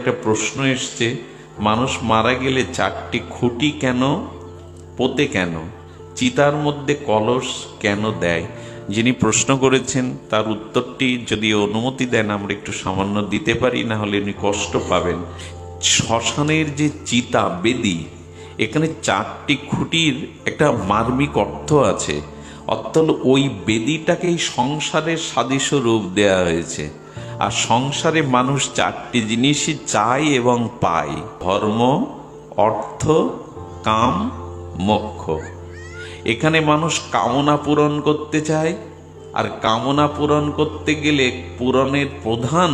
একটা প্রশ্ন এসছে, মানুষ মারা গেলে চারটি খুঁটি কেন পোতে, কেন চিতার মধ্যে কলস কেন দেয়? যিনি প্রশ্ন করেছেন তার উত্তরটি যদি অনুমতি দেন আমরা একটু সামান্য দিতে পারি, না হলে উনি কষ্ট পাবেন। শ্মশানের যে চিতা বেদি, এখানে চারটি খুঁটির একটা মার্মিক অর্থ আছে। অর্থ হল ওই বেদিটাকেই সংসারের সাদৃশ্য রূপ দেওয়া হয়েছে। আর সংসারে মানুষ চারটি জিনিসই চায় এবং পায়: ধর্ম, অর্থ, কাম, মোক্ষ। এখানে মানুষ কামনা পূরণ করতে চায়, আর কামনা পূরণ করতে গেলে পূরণের প্রধান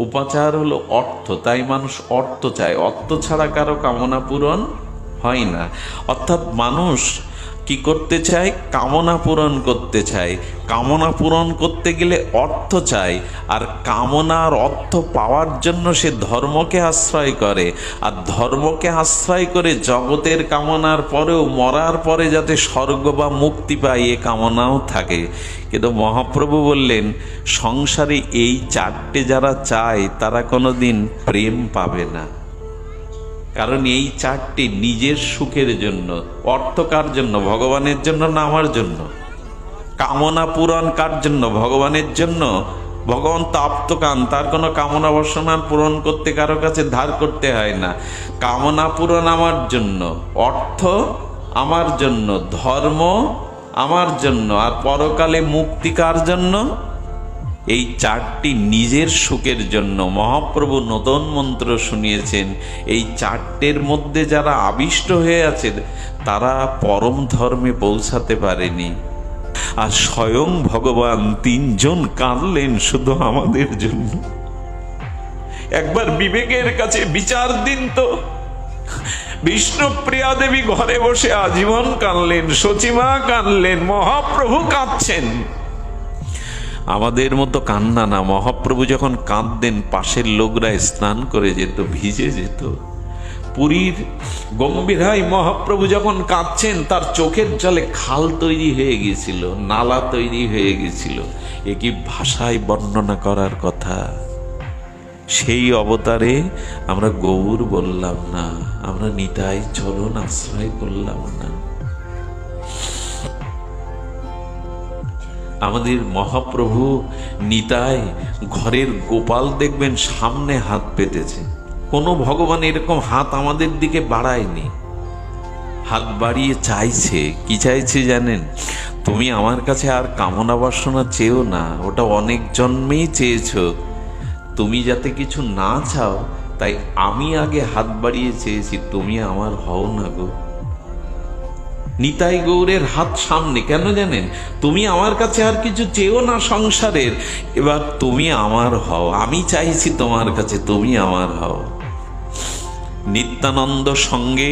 উপাচার হলো অর্থ। তাই মানুষ অর্থ চায়, অর্থ ছাড়া কারো কামনা পূরণ হয় না। অর্থাৎ মানুষ কি করতে চায়? কামনা পূরণ করতে চায়। কামনা পূরণ করতে গেলে অর্থ চায়, আর কামনার অর্থ পাওয়ার জন্য সে ধর্মকে আশ্রয় করে। আর ধর্মকে আশ্রয় করে জগতের কামনার পরেও মরার পরে যাতে স্বর্গ বা মুক্তি পায় এ কামনাও থাকে। কিন্তু মহাপ্রভু বললেন, সংসারে এই চারটে যারা চায় তারা কোনোদিন প্রেম পাবে না। কারণ এই চারটি নিজের সুখের জন্য। অর্থ কার জন্য? ভগবানের জন্য না আমার জন্য? কামনা পূরণ কার জন্য? ভগবানের জন্য। ভগবান তো আপ্তকাম, তার কোনো কামনা বাসনা পূরণ করতে কারো কাছে ধার করতে হয় না। কামনা পূরণ আমার জন্য, অর্থ আমার জন্য, ধর্ম আমার জন্য, আর পরকালে মুক্তি কার জন্য? এই চারটি নিজের সুখের জন্য। মহাপ্রভু নতুন মন্ত্র শুনিয়েছেন, এই চারটের মধ্যে যারা আবিষ্ট হয়ে আছে তারা পরম ধর্মে পৌঁছাতে পারেনি। আর স্বয়ং ভগবান তিনজন কাঁদলেন শুধু আমাদের জন্য। একবার বিবেকের কাছে বিচার দিন তো। বিষ্ণুপ্রিয়া দেবী ঘরে বসে আজীবন কাঁদলেন, সচিমা কাঁদলেন, মহাপ্রভু কাঁদছেন। আমাদের মতো কান্না না। মহাপ্রভু যখন কাঁদতেন পাশের লোকরা স্নান করে যেত, ভিজে যেত। পুরীর গম্ভীরায় মহাপ্রভু যখন কাঁদছেন তার চোখের জলে খাল তৈরি হয়ে গিয়েছিল, নালা তৈরি হয়ে গিয়েছিল। এ কি ভাষায় বর্ণনা করার কথা? সেই অবতারে আমরা গৌর বললাম না, আমরা নিতাই চরণ আশ্রয় করলাম না। আমাদের মহাপ্রভু নিতাই ঘরের গোপাল দেখবেন সামনে হাত পেতেছে। কোনো ভগবান এরকম হাত আমাদের দিকে বাড়ায়নি। হাত বাড়িয়ে চাইছে, কি চাইছে জানেন? তুমি আমার কাছে আর কামনা বাসনা চেয়েও না, ওটা অনেক জন্মেই চেয়েছ। তুমি যাতে কিছু না চাও তাই আমি আগে হাত বাড়িয়ে চেয়েছি, তুমি আমার হও না গো। নিতাই গৌরের হাত সামনে, কেন জানেন? তুমি আমার কাছে আর কিছু চেয়েও না সংসারের, এবার তুমি আমার হও। আমি চাইছি তোমার কাছে, তুমি আমার হও। নিত্যানন্দ সঙ্গে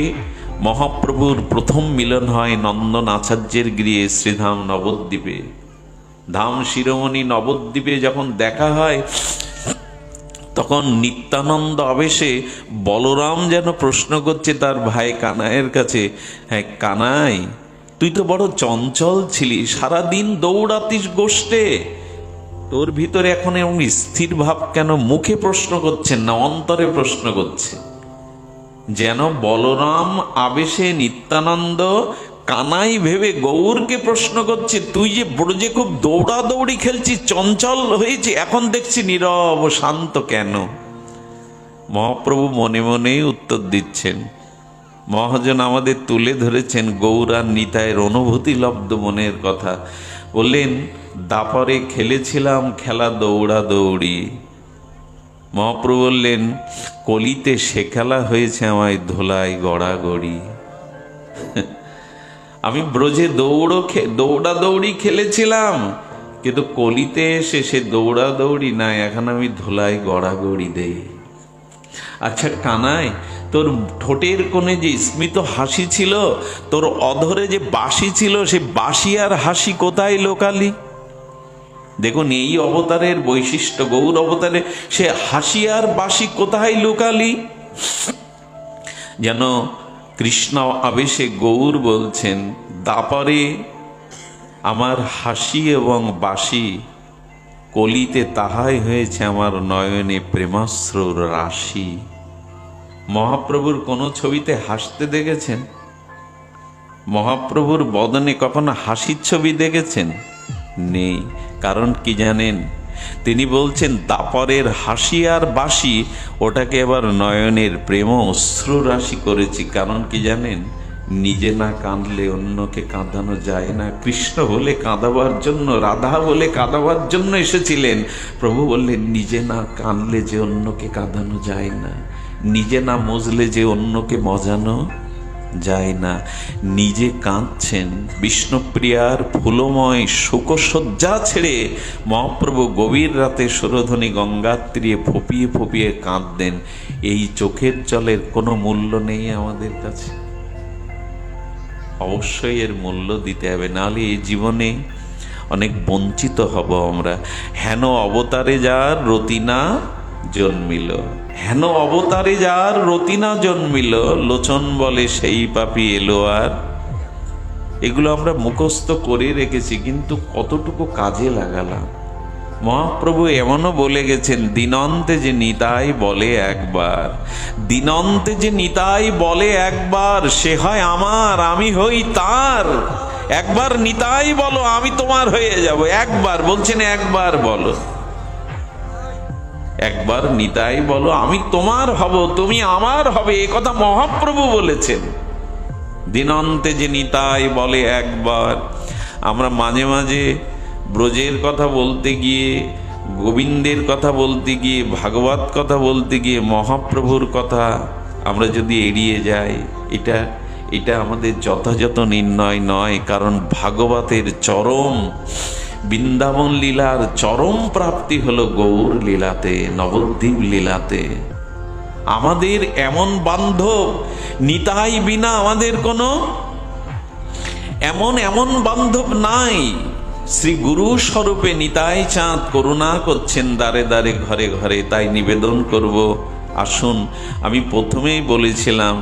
মহাপ্রভুর প্রথম মিলন হয় নন্দন আচার্যের গৃহে শ্রীধাম নবদ্বীপে। ধাম শিরোমণি নবদ্বীপে যখন দেখা হয় তখন নিত্যানন্দ আবেশে বলরাম যেন প্রশ্ন করছে তার ভাই কানাইয়ের কাছে, হ্যাঁ কানাই, তুই তো বড় চঞ্চল ছিলি, সারাদিন দৌড়াতিস গোষ্ঠে, তোর ভিতরে এখন এমন স্থির ভাব কেন? মুখে প্রশ্ন করছেন না, অন্তরে প্রশ্ন করছে। যেন বলরাম আবেশে নিত্যানন্দ কানাই ভেবে গৌরকে প্রশ্ন করছে, তুই যে ব্রজে খুব দৌড়াদৌড়ি খেলছিস, চঞ্চল হয়েছে, এখন দেখছি নীরব শান্ত কেন? মহাপ্রভু মনে মনেই উত্তর দিচ্ছেন। মহাজন আমাদের তুলে ধরেছেন গৌর আর নিতাইয়ের অনুভূতি লব্ধ মনের কথা। বললেন, দাপরে খেলেছিলাম খেলা দৌড়াদৌড়ি। মহাপ্রভু বললেন, কলিতে সে খেলা হয়েছে আমায় ধোলাই গড়াগড়ি। আমি ব্রজে দৌড়াদৌড়ি খেলেছিলাম, কিন্তু কলিতে এসে সে দৌড়াদৌড়ি নাই, এখন আমি ধুলাই গড়াগড়ি দেই। আচ্ছা কানাই, তোর ঠোঁটের কোণে যে স্মিত হাসি ছিল, তোর অধরে যে বাঁশি ছিল, সে বাঁশি আর হাসি কোথায় লোকালি? দেখুন এই অবতারের বৈশিষ্ট্য, গৌর অবতারে সে হাসি আর বাঁশি কোথায় লোকালি? যেন কৃষ্ণ আবেশে গৌর বলছেন, দাপরে আমার হাসি এবং বাঁশি কলিতে তাহাই হয়েছে আমার নয়নে প্রেমাশ্রুর রাশি। মহাপ্রভুর কোনো ছবিতে হাসতে দেখেছেন? মহাপ্রভুর বদনে কখনো হাসির ছবি দেখেছেন? নেই। কারণ কি জানেন? তিনি বলছেন দাপরের হাসি আর বাসি ওটাকে এবার নয়নের প্রেম অশ্রু রাশি করেছি। কারণ কি জানেন? নিজে না কাঁদলে অন্যকে কাঁদানো যায় না। কৃষ্ণ বলে কাঁদাবার জন্য, রাধা বলে কাঁদাবার জন্য এসেছিলেন। প্রভু বললেন নিজে না কাঁদলে যে অন্যকে কাঁদানো যায় না, নিজে না মজলে যে অন্যকে মজানো যায় না। নিজে কাঁদছেন। বিষ্ণুপ্রিয়ার ফুলময় শোকসজ্জা ছেড়ে মহাপ্রভু গভীর রাতে সুরধ্বনি গঙ্গার তীরে ফুপিয়ে ফুপিয়ে কাঁদতেন। এই চোখের জলের কোনো মূল্য নেই আমাদের কাছে। অবশ্যই এর মূল্য দিতে হবে, নাহলে এই জীবনে অনেক বঞ্চিত হব আমরা। হেন অবতারে যার রতিনা জন্মিল, হেন অবতারে যার রতিনা জন্মিল, লোচন বলে সেই পাপী এলো আর। এগুলো আমরা মুখস্থ করে রেখেছি, কিন্তু কতটুকু কাজে লাগালাম? মহাপ্রভু এমনও বলে গেছেন, দিনন্তে যে নিতাই বলে একবার, দিনন্তে যে নিতাই বলে একবার, সে হয় আমার, আমি হই তার। একবার নিতাই বলো, আমি তোমার হয়ে যাব। একবার বলছেন, একবার বলো, একবার নিতাই বলো, আমি তোমার হব, তুমি আমার হবে। এ কথা মহাপ্রভু বলেছেন। দিনন্তে যে নিতাই বলে একবার। আমরা মাঝে মাঝে ব্রজের কথা বলতে গিয়ে, গোবিন্দের কথা বলতে গিয়ে, ভাগবত কথা বলতে গিয়ে মহাপ্রভুর কথা আমরা যদি এড়িয়ে যাই, এটা আমাদের যথাযথ নির্ণয় নয়। কারণ ভাগবতের চরম, বৃন্দাবন লীলার চরম প্রাপ্তি হলো গৌর লীলাতে, নবদ্বীপ লীলাতে। আমাদের এমন বান্ধব নিতাই বিনা আমাদের কোনো এমন বান্ধব নাই। শ্রী গুরু স্বরূপে নিতাই চাঁদ করুণা করছেন দ্বারে দ্বারে, ঘরে ঘরে। তাই নিবেদন করব, আসুন। আমি প্রথমেই বলেছিলাম,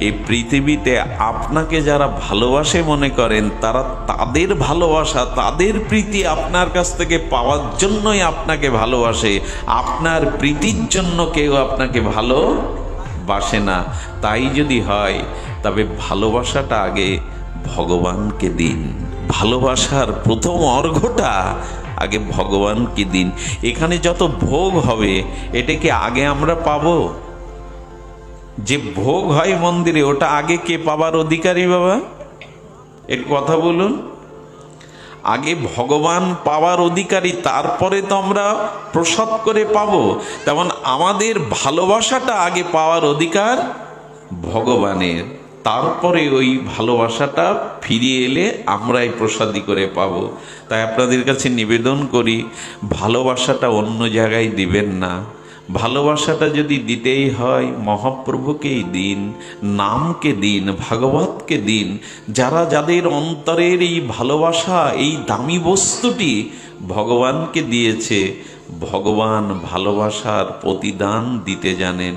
এই পৃথিবীতে আপনাকে যারা ভালোবাসে মনে করেন, তারা তাদের ভালোবাসা, তাদের প্রীতি আপনার কাছ থেকে পাওয়ার জন্যই আপনাকে ভালোবাসে। আপনার প্রীতির জন্য কেউ আপনাকে ভালোবাসে না। তাই যদি হয়, তবে ভালোবাসাটা আগে ভগবানকে দিন। ভালোবাসার প্রথম অর্ঘ্যটা আগে ভগবানকে দিন। এখানে যত ভোগ হবে, এটাকে আগে আমরা পাবো? যে ভোগ হয় মন্দিরে, ওটা আগে কে পাবার অধিকারী বাবা? এর কথা বলুন। আগে ভগবান পাওয়ার অধিকারী, তারপরে তো আমরা প্রসাদ করে পাবো। তেমন আমাদের ভালোবাসাটা আগে পাওয়ার অধিকার ভগবানের, তারপরে ওই ভালোবাসাটা ফিরিয়ে এলে আমরাই প্রসাদী করে পাবো। তাই আপনাদের কাছে নিবেদন করি, ভালোবাসাটা অন্য জায়গায় দিবেন না। ভালোবাসাটা যদি দিতেই হয়, মহাপ্রভুকেই দিন, নামকে দিন, ভাগবতকে দিন। যাদের অন্তরের এই ভালোবাসা, এই দামি বস্তুটি ভগবানকে দিয়েছে, ভগবান ভালোবাসার প্রতিদান দিতে জানেন।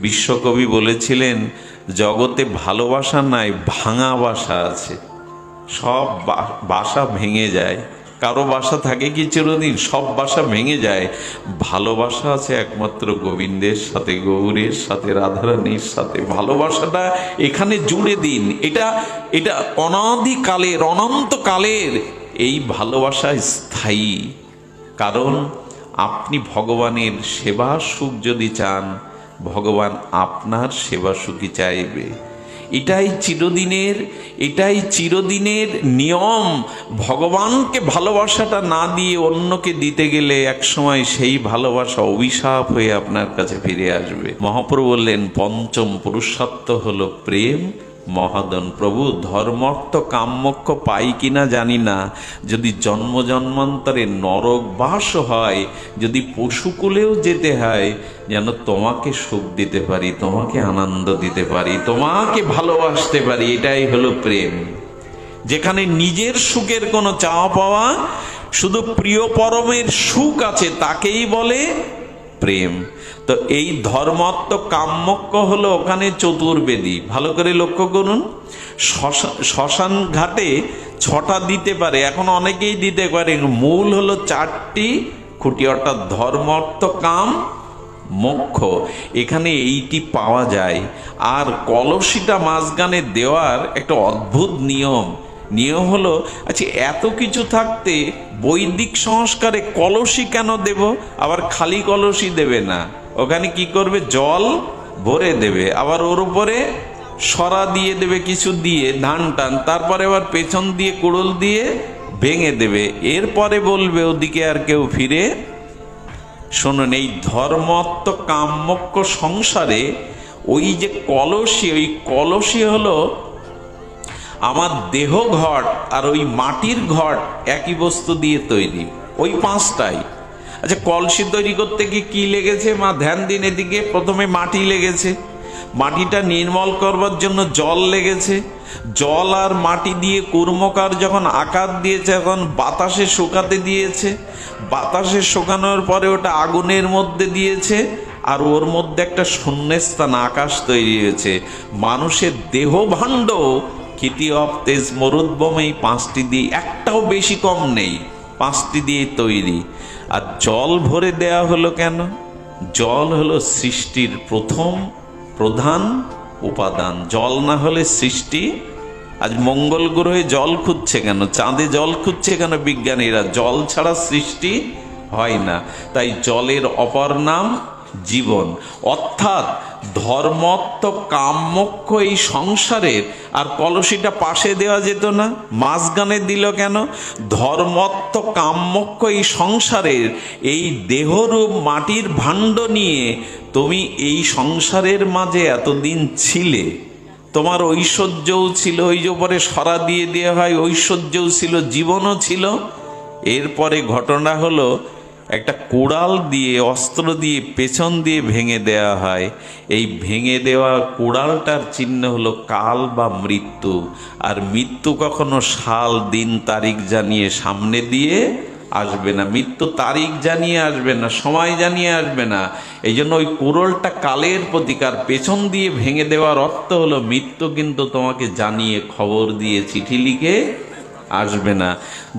বিশ্বকবি বলেছিলেন, জগতে ভালোবাসা নাই, ভাঙা বাসা আছে। সব বাসা ভেঙে যায়। কারো বাসা থাকে কি চিরদিন? সব বাসা ভেঙে যায়। ভালোবাসা আছে একমাত্র গোবিন্দের সাথে, গৌরের সাথে, রাধারানীর সাথে। ভালোবাসাটা এখানে জুড়ে দিন। এটা অনাদিকালের, অনন্তকালের এই ভালোবাসা স্থায়ী। কারণ আপনি ভগবানের সেবা সুখ যদি চান, ভগবান আপনার সেবা সুখী চাইবে। এটাই চিরদিনের নিয়ম। ভগবানকে ভালোবাসাটা না দিয়ে অন্যকে দিতে গেলে একসময় সেই ভালোবাসা অভিশাপ হয়ে আপনার কাছে ফিরে আসবে। মহাপ্রভু বললেন, পঞ্চম পুরুষার্থ হলো প্রেম মহাদন। প্রভু, ধর্মার্থ কামমোক্ষ পাই কিনা জানি না, যদি জন্ম জন্মান্তরে নরক বাস হয়, যদি পশুকুলেও যেতে হয়, যেন তোমাকে সুখ দিতে পারি, তোমাকে আনন্দ দিতে পারি, তোমাকে ভালোবাসতে পারি। এটাই হলো প্রেম, যেখানে নিজের সুখের কোনো চাওয়া পাওয়া, শুধু প্রিয় পরমের সুখ আছে, তাকেই বলে প্রেম। তো এই ধর্মাত্ম কাম্যক্য হলো ওখানে চতুর্বেদী। ভালো করে লক্ষ্য করুন, শ্মশান ঘাটে 6টা দিতে পারে, এখন অনেকেই দিতে পারে। মূল হলো 4টি খুঁটি, অর্থাৎ ধর্ম অর্থ কাম মোক্ষ, এখানে এইটি পাওয়া যায়। আর কলসিটা মাঝখানে দেওয়ার একটা অদ্ভুত নিয়ম হলো, আচ্ছা এত কিছু থাকতে বৈদিক সংস্কারে কলসি কেন দেব? আবার খালি কলসি দেবে না, ওখানে কি করবে, জল ভরে দেবে, আবার ওর উপরে সরা দিয়ে দেবে কিছু দিয়ে, ধান টান, তারপরে আবার পেছন দিয়ে কুড়ুল দিয়ে ভেঙে দেবে, এরপরে বলবে ওদিকে আর কেউ ফিরে। শুনুন, এই ধর্মত্ব কাম্যক্য সংসারে ওই যে কলসি, ওই কলসি হলো আমার দেহ ঘট আর ওই মাটির ঘট একই বস্তু দিয়ে তৈরি, ওই পাঁচটাই। আচ্ছা কলসি তৈরি করতে গিয়ে কি লেগেছে মা? ধ্যান দিন এদিকে। প্রথমে মাটি লেগেছে, মাটিটা নির্মল করবার জন্য জল লেগেছে, জল আর মাটি দিয়ে কর্মকার যখন আকার দিয়েছে, এখন বাতাসে শুকাতে দিয়েছে, বাতাসে শুকানোর পরে ওটা আগুনের মধ্যে দিয়েছে, আর ওর মধ্যে একটা শূন্যস্থান আকাশ তৈরি হয়েছে। মানুষের দেহ ভাণ্ড খিতি অফ তেজ মরুদ্বম, এই পাঁচটি দিয়ে, একটাও বেশি কম নেই, পাঁচটি দিয়ে তৈরি। আর জল ভরে দেয়া হলো কেন? জল হলো সৃষ্টির প্রথম প্রধান উপাদান, জল না হলে সৃষ্টি। আজ মঙ্গল গ্রহে জল খুঁজছে কেন, চাঁদে জল খুঁজছে কেন বিজ্ঞানীরা? জল ছাড়া সৃষ্টি হয় না। তাই জলের অপর নাম জীবন। অর্থাৎ ধর্মত্ব কাম্যক্ষ এই সংসারের, আর কলসিটা পাশে দেওয়া যেত না, মাঝখানে দিল কেন? ধর্মত্ব কাম্যক্ষ এই সংসারের এই দেহরূপ মাটির ভাণ্ড নিয়ে তুমি এই সংসারের মাঝে এতদিন ছিলে, তোমার ঐশ্বর্যও ছিল, ওই যে পরে সরা দিয়ে দেওয়া হয়, ঐশ্বর্যও ছিল, জীবনও ছিল। এরপরে ঘটনা হলো একটা কোড়াল দিয়ে, অস্ত্র দিয়ে পেছন দিয়ে ভেঙে দেওয়া হয়। এই ভেঙে দেওয়া কোড়ালটার চিহ্ন হলো কাল বা মৃত্যু। আর মৃত্যু কখনো সাল দিন তারিখ জানিয়ে সামনে দিয়ে আসবে না, মৃত্যু তারিখ জানিয়ে আসবে না, সময় জানিয়ে আসবে না। এই জন্য ওই কোড়ালটা কালের প্রতিকার, পেছন দিয়ে ভেঙে দেওয়ার অর্থ হলো মৃত্যু কিন্তু তোমাকে জানিয়ে, খবর দিয়ে, চিঠি লিখে আসবে না।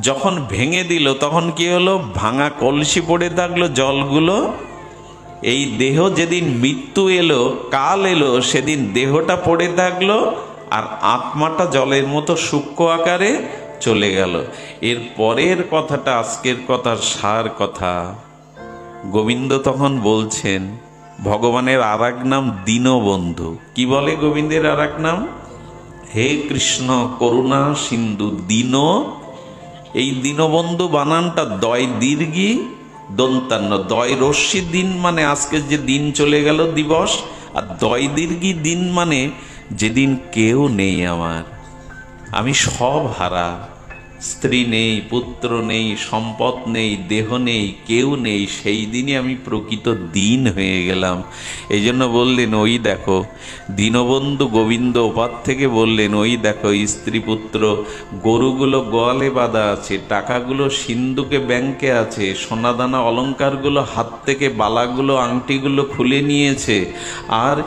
যখন ভেঙে দিল তখন কি হলো? ভাঙা কলসি পড়ে থাকলো, জলগুলো। এই দেহ যেদিন মৃত্যু এলো, কাল এলো, সেদিন দেহটা পড়ে থাকলো, আর আত্মাটা জলের মতো সূক্ষ্ম আকারে চলে গেল। এর পরের কথাটা আজকের কথার সার কথা। গোবিন্দ তখন বলছেন, ভগবানের আর এক নাম দীনবন্ধু। কি বলে গোবিন্দের আর এক নাম? হে কৃষ্ণ করুণা সিন্ধু দীন। এই দীনবন্ধু বানানটা দয় দীর্ঘি দন্তান্ন, দয় রস্যি দিন মানে আজকে যে দিন চলে গেল দিবস, আর দয় দীর্ঘি দিন মানে যেদিন কেউ নেই আমার, আমি সব হারা, স্ত্রী নেই, পুত্র নেই, সম্পদ নেই, দেহ নেই, কেউ নেই, সেই দিনই আমি প্রকৃত দিন হয়ে গেলাম। এই জন্য বললেন, ওই দেখো দীনবন্ধু গোবিন্দ ওপার থেকে বললেন, ওই দেখো স্ত্রী পুত্র, গরুগুলো গোয়ালে বাঁধা আছে, টাকাগুলো সিন্ধুকে ব্যাংকে আছে, সোনাদানা অলংকারগুলো হাত থেকে, বালাগুলো আংটিগুলো খুলে নিয়েছে, আর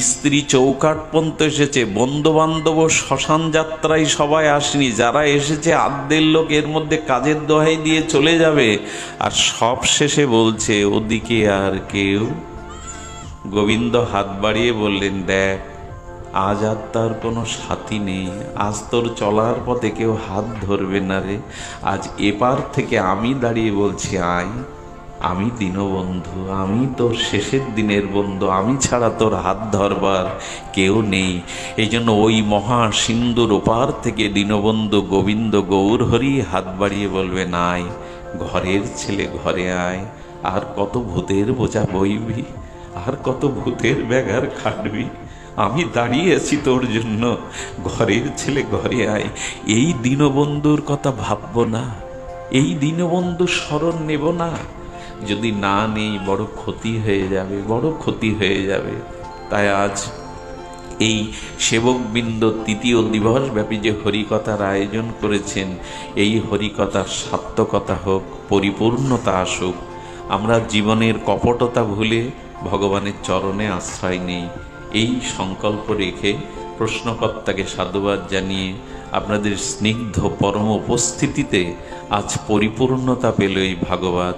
স্ত্রী চৌকাট পর্যন্ত এসেছে, বন্ধু বান্ধব শ্মশান যাত্রায় সবাই আসেনি, যারা এসেছে আদ্যের লোক, এর মধ্যে কাজের দোহাই দিয়ে চলে যাবে। আর সব শেষে বলছে, ওদিকে আর কেউ। গোবিন্দ হাত বাড়িয়ে বললেন, দেখ আজ আর তার কোনো সাথী নেই, আজ তোর চলার পথে কেউ হাত ধরবে না রে। আজ এপার থেকে আমি দাঁড়িয়ে বলছি, আয়, আমি দীনবন্ধু, আমি তোর শেষের দিনের বন্ধু, আমি ছাড়া তোর হাত ধরবার কেউ নেই। এই জন্য ওই মহা সিন্ধুর ওপার থেকে দীনবন্ধু গোবিন্দ গৌর হরি হাত বাড়িয়ে বলবে, আয় ঘরের ছেলে, ঘরে আয়, আর কত ভূতের বোঝা বইবি, আর কত ভূতের ব্যাগার খাটবি, আমি দাঁড়িয়ে আছি তোর জন্য, ঘরের ছেলে ঘরে আয়। এই দীনবন্ধুর কথা ভাববো না? এই দীনবন্ধু স্মরণ নেব না? যদি না নেই বড় ক্ষতি হয়ে যাবে, বড় ক্ষতি হয়ে যাবে। তাই আজ এই সেবকবৃন্দ তৃতীয় দিবসব্যাপী যে হরিকথার আয়োজন করেছেন, এই হরিকথার সার্থকতা হোক, পরিপূর্ণতা আসুক। আমরা জীবনের কপটতা ভুলে ভগবানের চরণে আশ্রয় নেই, এই সংকল্প রেখে প্রশ্নকর্তাকে সাধুবাদ জানিয়ে আপনাদের স্নিগ্ধ পরম উপস্থিতিতে আজ পরিপূর্ণতা পেল এই ভাগবত।